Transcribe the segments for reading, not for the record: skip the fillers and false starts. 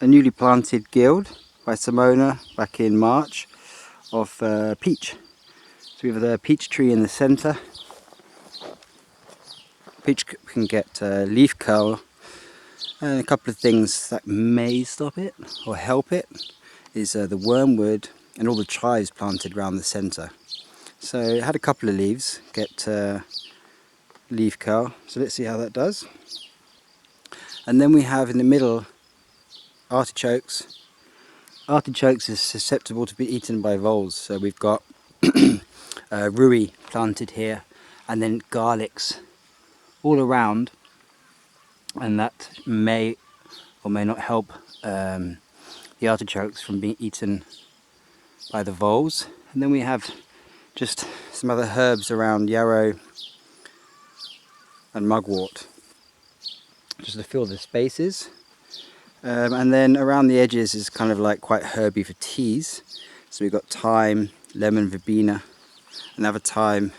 a newly planted guild by Simona back in March of peach. So we have the peach tree in the centre. Peach can get leaf curl, and a couple of things that may stop it or help it is the wormwood and all the chives planted around the centre. So it had a couple of leaves get leaf curl, so let's see how that does. And then we have in the middle artichokes. Artichokes is susceptible to be eaten by voles, so we've got rui planted here and then garlics all around, and that may or may not help the artichokes from being eaten by the voles. And then we have just some other herbs around, yarrow and mugwort, just to fill the spaces. And then around the edges is kind of like quite herby for teas. So we've got thyme, lemon verbena, another thyme,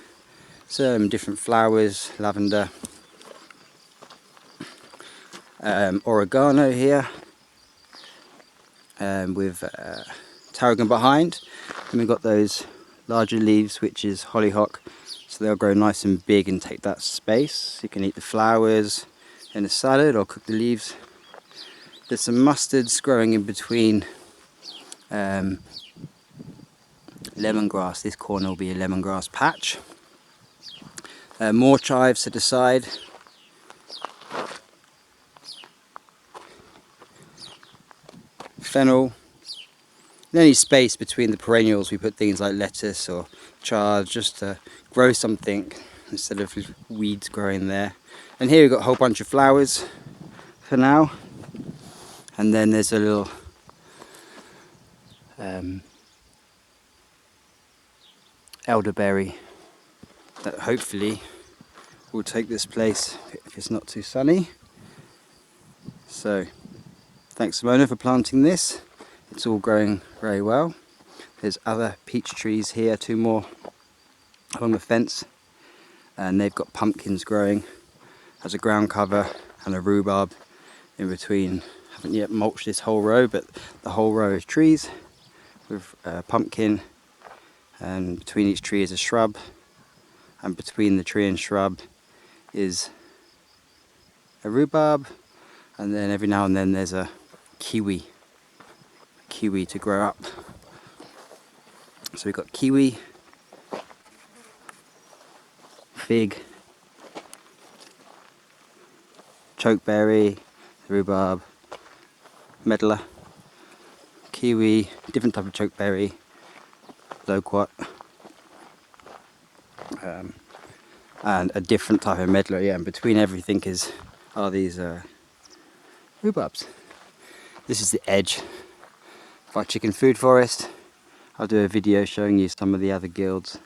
some different flowers, lavender, oregano here, with tarragon behind. And we've got those larger leaves, which is hollyhock, so they'll grow nice and big and take that space. You can eat the flowers in a salad or cook the leaves. There's some mustards growing in between lemongrass. This corner will be a lemongrass patch. More chives to the side. Fennel. In any space between the perennials we put things like lettuce or chard just to grow something instead of weeds growing there. And here we've got a whole bunch of flowers for now. And then there's a little elderberry that hopefully will take this place if it's not too sunny. So thanks Simona for planting this. It's all growing very well. There's other peach trees here, 2 more along the fence, and they've got pumpkins growing as a ground cover and a rhubarb in between. Haven't yet mulched this whole row, but the whole row is trees with pumpkin, and between each tree is a shrub, and between the tree and shrub is a rhubarb, and then every now and then there's a kiwi to grow up. So we've got kiwi, fig, chokeberry, rhubarb, medlar, kiwi, different type of chokeberry, loquat, and a different type of medlar. Yeah, and between everything are these rhubarbs. This is the edge of our chicken food forest. I'll do a video showing you some of the other guilds.